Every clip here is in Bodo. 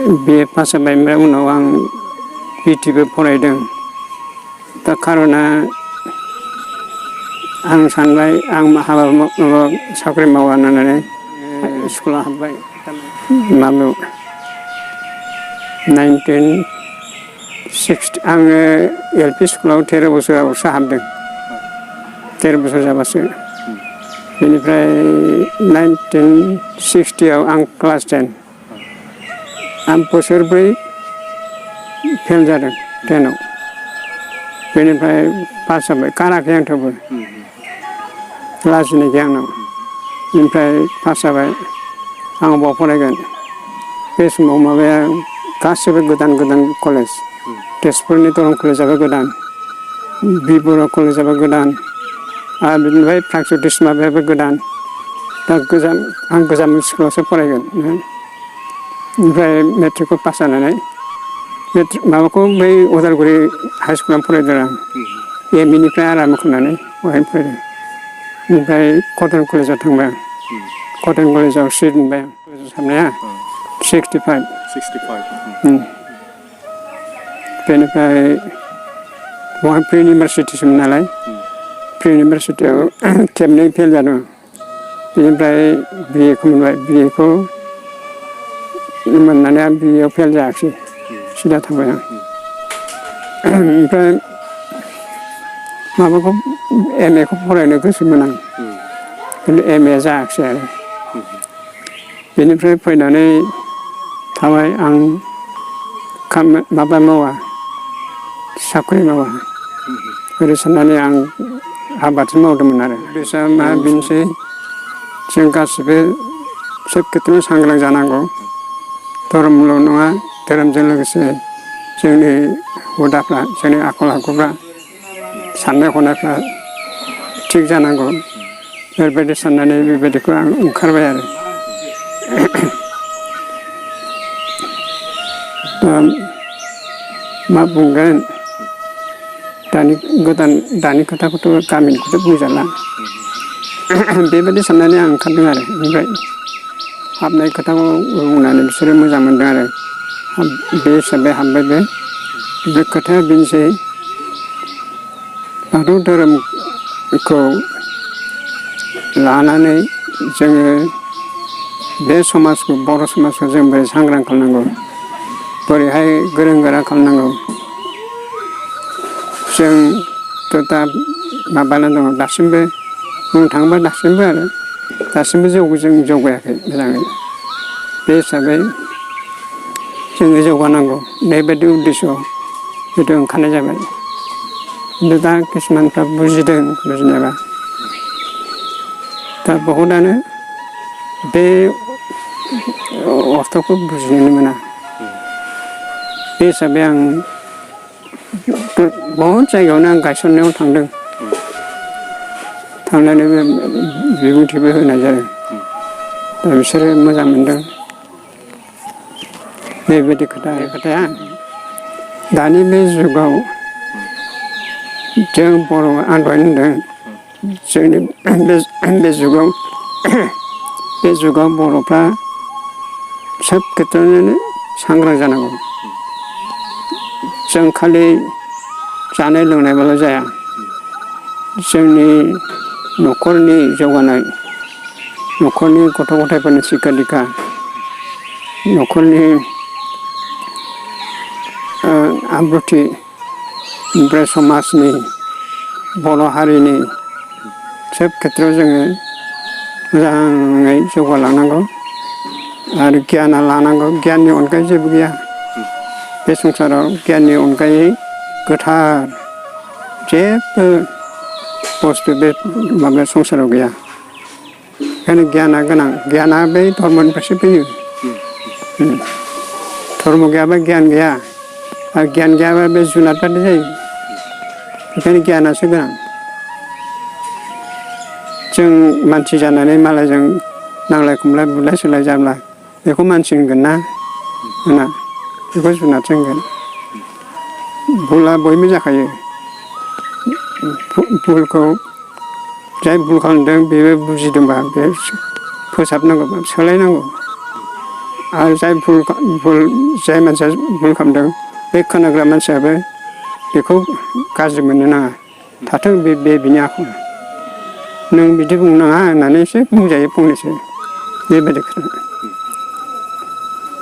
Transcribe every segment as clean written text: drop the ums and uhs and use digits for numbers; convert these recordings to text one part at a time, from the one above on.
BA पास जाबाय ओमफ्राय उनाव आं BTबो फरायदों दा खार'ना आं सानबाय आं हाबा साख्रि मावा होननानै स्कुलाव हाबबाय माबायाव 1960 आङो LP स्कुलाव 13 बोसोरावसो हाबदों 13 बोसोर जाबासो बेनिफ्राय 1960 आव आं क्लास 10 आं बोसोरब्रै फेल जादों 10 आव बेनिफ्राय पास जाबाय गाराखै आं थेवबो लाजिनाय गैया आंनाव बेनिफ्राय पास जाबाय आं बबाव फरायगोन बे समाव माबाया गासिबो गोदान गोदान कलेज तेजपुरनि दरं कलेजाबो गोदान बर' कलेजाबो गोदान आरो बिनिफ्राय प्रागज्यतिष माबायाबो गोदान दा आं गोजाम स्कुलावसो फरायगोन ओमफ्राय मेट्रिकखौ पास जानानै माबाखौ बै उदालगुरि हाइ स्कुलाव फरायदों आं एमइनिफ्राय आराम्भ खालामनानै बेवहायनो फरायदों ओमफ्राय कटन कलेजाव थांबाय आं कटन कलेजाव सिट मोनबाय आं कलेजाव हाबनाया 65 बेनिफ्राय बेवहाय प्रि इउनिभारसिटिसोमोन नालाय प्रि इउनिभारसिटियाव खेबनै फेल जादों बेनिफ्राय BAखौ मोनबाय BAखौ मोननानै आं BAआव फेल जायाखिसै सिदा थांबाय आं ओमफ्राय माबाखौ MAखौ फरायनो गोसोमोन आं खिन्थु MA जायाखिसै आरो बेनिफ्राय फैनानै थाबाय आं माबा मावा साख्रि मावा ओरै साननानै आं आबादसो मावदोंमोन आरो बेसा मा बेनोसै जों गासिबो सोब खेत्र'आव सांग्रां जानांगौ धोरोमल' नङा धोरोमजों लोगोसे जोंनि हुदाफ्रा जोंनि आखल आखुफ्रा साननाय हनायफ्रा थिग जानांगौ बेबायदि साननानै बेबायदिखौ आं ओंखारबाय आरो मा बुंगोन दानि खोथाखौथ' गामिनिखौथ' बुंजाला बेबायदि साननानै आं ओंखारदों आरो ओमफ्राय हाबनाय खोथाखौ बुंनानै बिसोरो मोजां मोनदों आरो बे हिसाबै हाबबाय बे खोथाया बेनोसै बाथौ धोरोमखौ लानानै जोङो बे समाजखौ बर' समाजखौ जों बोरै सांग्रां खालामनांगौ बोरैहाय गोरों गोरा खालामनांगौ जोंथ' दा माबाना दङ दासिमबो बुंनो थाङोबा दासिमबो जों जौगायाखै मोजाङै बे हिसाबै जोङो जौगानांगौ बेबायदि उद्देश्यआव जिथु ओंखारनाय जाबाय खिन्थु दा किसुमानफ्रा बुजिदों बुजिनायाबा दा बहुदानो बे अर्थ'खौ बुजिनो मोना बे हिसाबै आं बहुद जायगायावनो आं गायसननायाव थांदों थांनानै बिबुंथिबो होनाय जादों दा बिसोरो मोजां मोनदों बेबायदि खोथाया दानि बे जुगाव जों बर' आं दहाय होनदों जोंनि बे जुगाव बर'फ्रा सोब खेत्र'आवनो सांग्रां जानांगौ जों खालि जानाय लोंनायबाल' जाया जोंनि न'खरनि जौगानाय न'खरनि गथ' गथायफोरनि सिक्खा दिक्खा न'खरनि आब्रुथि ओमफ्राय समाजनि बर' हारिनि सोब खेत्र'आव जोङो मोजाङै जौगालांनांगौ आरो गियाना लानांगौ गियाननि अनगायै जेबो गैया बे संसाराव गियाननि अनगायै गोथार जेबो बुस्थु बे माबा संसाराव गैया ओंखायनो गियाना गोनां गियाना बै धर्मनिफ्रायसो फैयो धर्म गैयाबा गियान गैया आरो गियान गैयाबा बे जुनाद बादि जायो बेखायनो गियानासो गोनां जों मानसि जानानै मालायजों नांलाय खमलाय बुलाय सोलाय जाब्ला बेखौ मानसि होनगोन ना होना बेखौ जुनादसो होनगोन भुला बयबो जाखायो भुलखौ जाय भुल खालामदों बेबो बुजिदोंबा बे फोसाबनांगौ सोलायनांगौ आरो जाय जाय मानसिया भुल खालामदों बे खोनाग्रा मानसियाबो बेखौ गाज्रि मोननो नाङा थाथों बे बिनि आखु नों बिदि बुंनाङा होननानै एसे बुंजायो फंनैसो बेबायदि खोथा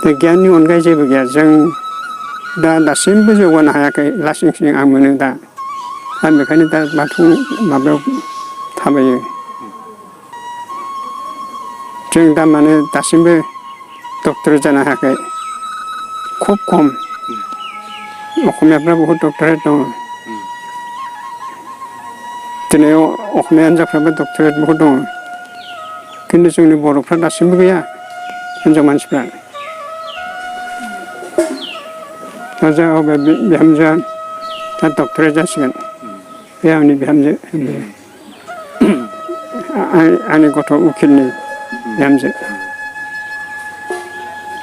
दा गियाननि अनगायै जेबो गैया जों दासिमबो जौगानो हायाखै लासिं सिं आं मोनो दा बेखायनो दा बाथौ माबायाव थाबायो जों दा माने दासिमबो डक्टर जानो हायाखै खुब खम असमियाफ्रा बहुत डक्टरेट दङ दिनै असमिया हिनजावफ्राबो डक्टरेट बहुत दङ खिन्थु जोंनि बर'फ्रा दासिमबो गैया हिनजाव मानसिफ्रा दा अबे बिहामजोआ दा डक्टरेट जासिगोन बे आंनि बिहामजो आंनि गथ' उकिलनि बिहामजो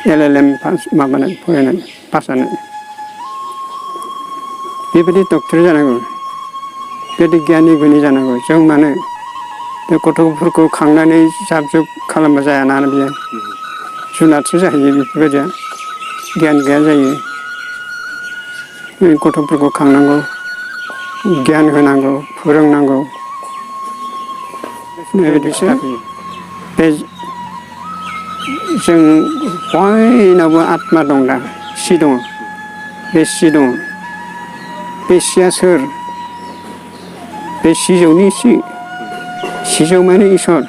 LLM माबानाय फरायनाय पास जानाय बेबायदि डक्टर जानांगौ बेबायदि गियानि गुनि जानांगौ जों मानो बे गथ'फोरखौ खांनानै जाब जुब खालामबा जायाना बियो जुनादसो जाहैयो बेफोरबायदिया गियान गैया जायो गथ'फोरखौ खांनांगौ गियान होनांगौ फोरोंनांगौ बेबायदिसो बे जों बयनावबो आत्मा दं दा सि दङ बे सि दङ बे सिया सोर बे सिजौनि सिजौ माने इसोर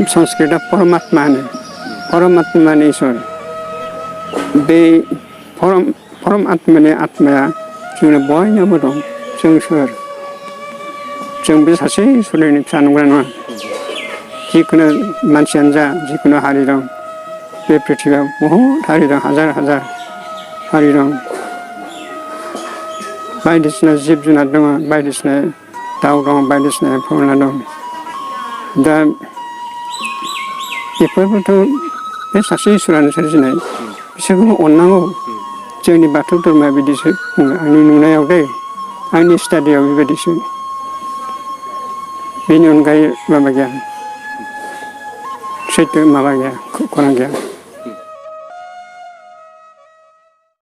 संस्कृतआ परमात्मा होनो परमात्मा माने इसोर बे परम आत्मानि आत्माया जोंनो बयनावबो दं जों सोर जों बे सासे इसोरनि फिसा नंगौना नङा जिखुनु मानसियानो जा जिखुनु हारि दं बे पृथ्वीयाव बहुत हारि दं हाजार हाजार हारि दं बायदिसिना जिब जुनार दङ बायदिसिना दाउ दं बायदिसिना एम्फौ एनला दं दा बेफोरबोथ' बे सासे इसोरानो सोरजिनाय बिसोरखौ अननांगौ जोंनि बाथौ धर्मआ बिदिसो बुङो आंनि नुनायाव दै आंनि स्टाडियाव बेबायदिसो बेनि अनगायै माबा गैया सैथो माबा गैया खौरां गैया